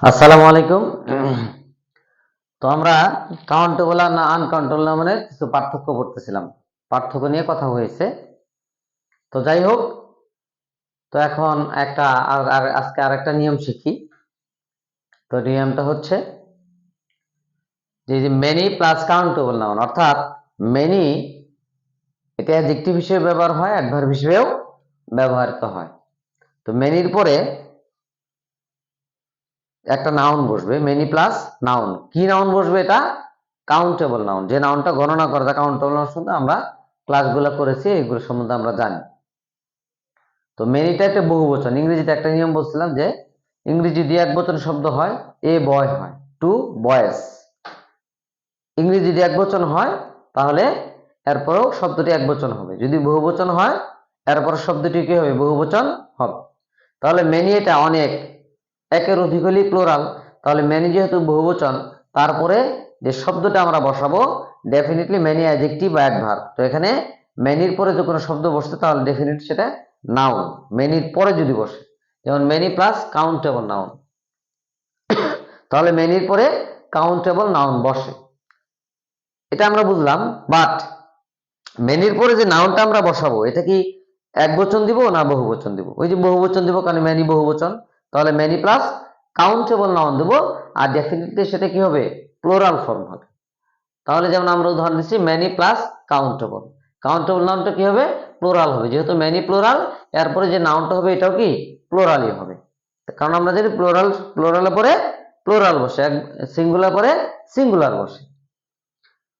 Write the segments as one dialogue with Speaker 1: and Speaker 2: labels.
Speaker 1: আসসালামু আলাইকুম। তো আমরা কাউন্টেবল আর না আনকাউন্টেবল নাউনের কিছু পার্থক্য পড়তেছিলাম, পার্থক্য নিয়ে কথা হয়েছে। তো যাই হোক, তো এখন একটা আজকে আরেকটা নিয়ম শিখি। তো নিয়মটা হচ্ছে যে মেনি প্লাস কাউন্টেবল নাউন, অর্থাৎ মেনি এটা অ্যাডজেক্টিভ হিসেবে ব্যবহার হয়, অ্যাডভার্ব হিসেবেও ব্যবহৃত হয়। তো মেনির পরে একটা নাউন বসবে, মেনি প্লাস নাউন। কি নাউন বসবে? এটা কাউন্টেবল নাউন, যে নাউনটা গণনা করা যায়। কাউন্টেবল নাউন সম্বন্ধে আমরা ক্লাসগুলো করেছি, এগুলো সম্বন্ধে আমরা জানি। তো মেনিটা একটা বহুবচন। ইংরেজিতে একটা নিয়ম বলছিলাম যে ইংরেজি দিয়ে একবচন শব্দ হয়, এ বয় হয়, টু বয়েস। ইংরেজি যদি একবচন হয় তাহলে এরপরেও শব্দটি একবচন হবে। যদি বহুবচন হয় এরপর শব্দটি কি হবে? বহুবচন হবে। তাহলে মেনি এটা অনেক, একের অধিক হলেই প্লোরাল। তাহলে মেনি যেহেতু বহুবচন, তারপরে যে শব্দটা আমরা বসাবো ডেফিনেটলি মেনি অ্যাডজেক্টিভ বা অ্যাডভার্ব। তো এখানে মেনির পরে যে কোনো শব্দ বসছে তাহলে ডেফিনেটলি সেটা নাউন। মেনির পরে যদি বসে, যেমন মেনি প্লাস কাউন্টেবল নাউন, তাহলে মেনির পরে কাউন্টেবল নাউন বসে, এটা আমরা বুঝলাম। বাট মেনির পরে যে নাউনটা আমরা বসাবো এটা কি একবচন দিব না বহুবচন দিব? ওই যে বহুবচন দিব, কারণ মেনি বহুবচন। তাহলে মেনি প্লাস কাউন্টেবল নাউন দেব, আর ডেফিনেটলি সেটা কি হবে? প্লোরাল ফর্ম হবে। তাহলে যেমন আমরা উদাহরণ দিচ্ছি মেনি প্লাস কাউন্টেবল। কাউন্টেবল নাউনটা কি হবে? প্লোরাল হবে। যেহেতু মেনি প্লোরাল, এরপরে যে নাউনটা হবে এটাও কি প্লোরালই হবে। কারণ আমরা জানি প্লোরালের পরে প্লোরাল বসে, সিঙ্গুলার পরে সিঙ্গুলার বসে।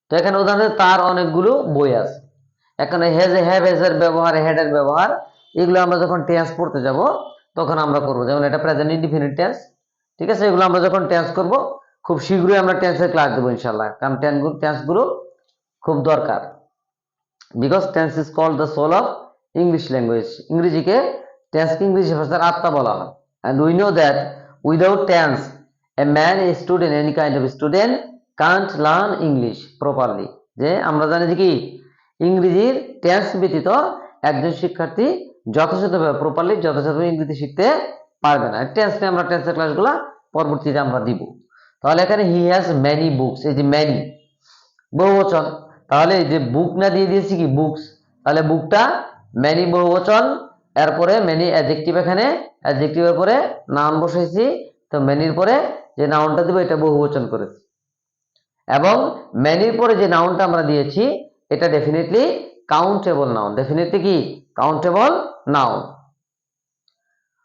Speaker 1: তো এখানে উদাহরণ তার অনেকগুলো বই আছে। এখানে হ্যাজ হ্যাভ এজ এর ব্যবহার, হেড এর ব্যবহার, এগুলো আমরা যখন টেন্স পড়তে যাব তখন আমরা করব। যেমন এটা প্রেজেন্ট ইনডিফিনিট টেন্স, ঠিক আছে? এগুলো আমরা যখন টেন্স করব খুব শীঘ্রই আমরা টেন্সের ক্লাস দেবো ইনশাল্লাহ, কারণ টেন্সগুলো খুব দরকার। Because tense is called the soul of English language. ইংরেজিকে টেন্সকে ইংরেজি ভাষার আত্মা বলা হয়। And we know that without tense a man, a student, any kind of student can't learn English properly. যে আমরা জানি যে কি ইংরেজির টেন্স ব্যতীত একজন শিক্ষার্থী যথাযথভাবে প্রপারলি যথাযথভাবে ইংরেজি শিখতে পারবে না। টেন্স নিয়ে আমরা টেন্সের ক্লাসগুলো পরবর্তীতে আমরা দিব। তাহলে এখানে হি হ্যাজ মেনি বুকস, এই যে মেনি বহুবচন, তাহলে এই যে বুক না দিয়ে দিয়েছি কি বুকস, তাহলে বুকটা মেনি বহুবচন, এরপরে মেনি অ্যাডজেক্টিভ, এখানে অ্যাডজেক্টিভের পরে নাউন বসাইছি। তো মেনির পরে যে নাউনটা দিব এটা বহুবচন করেছি, এবং মেনির পরে যে নাউনটা আমরা দিয়েছি এটা ডেফিনেটলি কাউন্টেবল নাউন। ডেফিনেটলি কি কাউন্টেবল নাউন।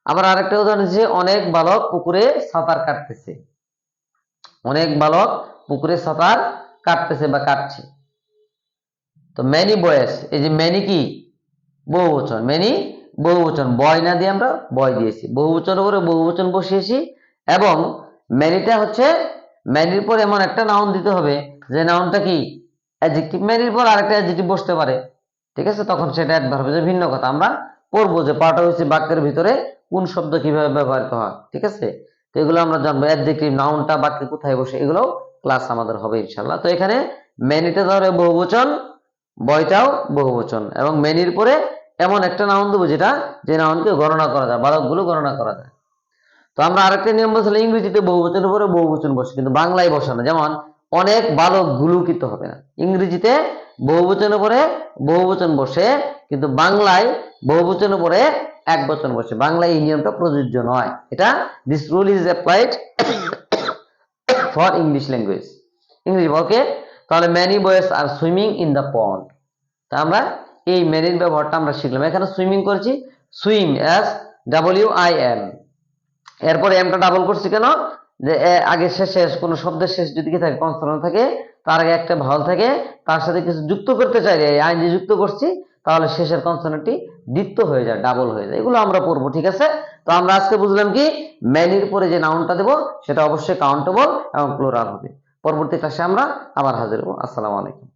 Speaker 1: আবার আরেকটা উদাহরণ দিচ্ছি, অনেক বালক পুকুরে সাঁতার কাটতেছে। অনেক বালক পুকুরে সাঁতার কাটতেছে বা কাটছে। তো মেনি বয়েস, এই যে মেনি কি বহুবচন, মেনি বহুবচন, বয় না দিয়ে আমরা বয় দিয়েছি, বহুবচনের উপরে বহুবচন বসিয়েছি। এবং মেনিটা হচ্ছে মেনির পর এমন একটা নাউন দিতে হবে যে নাউনটা কি অ্যাডজেক্টিভ, মেনির পর আরেকটা অ্যাডজেক্টিভ বসতে পারে, ঠিক আছে? তখন সেটা অ্যাডভার্ব, যে ভিন্ন কথা আমরা পড়বো যে পার্ট হচ্ছে বাক্যের ভিতরে কোন শব্দ কিভাবে ব্যবহৃত হয়, ঠিক আছে? তো এগুলো আমরা জানবো, অ্যাডজেক্টিভ নাউনটা বাক্যে কোথায় বসে, এগুলো ক্লাস আমাদের হবে ইনশাল্লাহ। তো এখানে মেনিটা ধরে বহুবচন, বয়টাও বহুবচন, এবং মেনির পরে এমন একটা নাউন দেবো যেটা যে নাউনকে গণনা করা যায়, বালকগুলো গণনা করা যায়। তো আমরা আরেকটা নিয়ম বলছিলাম, ইংরেজিতে বহুবচনের উপরে বহুবচন বসে, কিন্তু বাংলায় বসে না। যেমন অনেক বালকগুলো কিন্তু হবে না, ইংরেজিতে বহুবচনের উপরে বহুবচন বসে, কিন্তু বাংলায় বহুবচনের উপরে একবচন বসে। বাংলায় এই নিয়মটা প্রযোজ্য নয়। এটা this rule is applied for English language, ইংরেজি। ওকে, তাহলে many boys are swimming in the pond. তা আমরা এই মেনির ব্যবহারটা আমরা শিখলাম। এখানে সুইমিং করেছি, সুইম, SWIM, এরপরে এমটা ডাবল করছি কেন? যে আগে শেষে কোনো শব্দের শেষ যদি কি থাকে, কনসোনেন্ট থাকে, তার আগে একটা ভাওয়াল থাকে, তার সাথে কিছু যুক্ত করতে চাইলে আইনজি যুক্ত করছি, তাহলে শেষের কনসোনেন্টটি দ্বিত্ব হয়ে যায়, ডাবল হয়ে যায়। এগুলো আমরা পড়বো, ঠিক আছে? তো আমরা আজকে বুঝলাম কি মেনির পরে যে নাউনটা দেবো সেটা অবশ্যই কাউন্টেবল এবং প্লুরাল হবে। পরবর্তী ক্লাসে আমরা আবার হাজির হবো। আসসালামু আলাইকুম।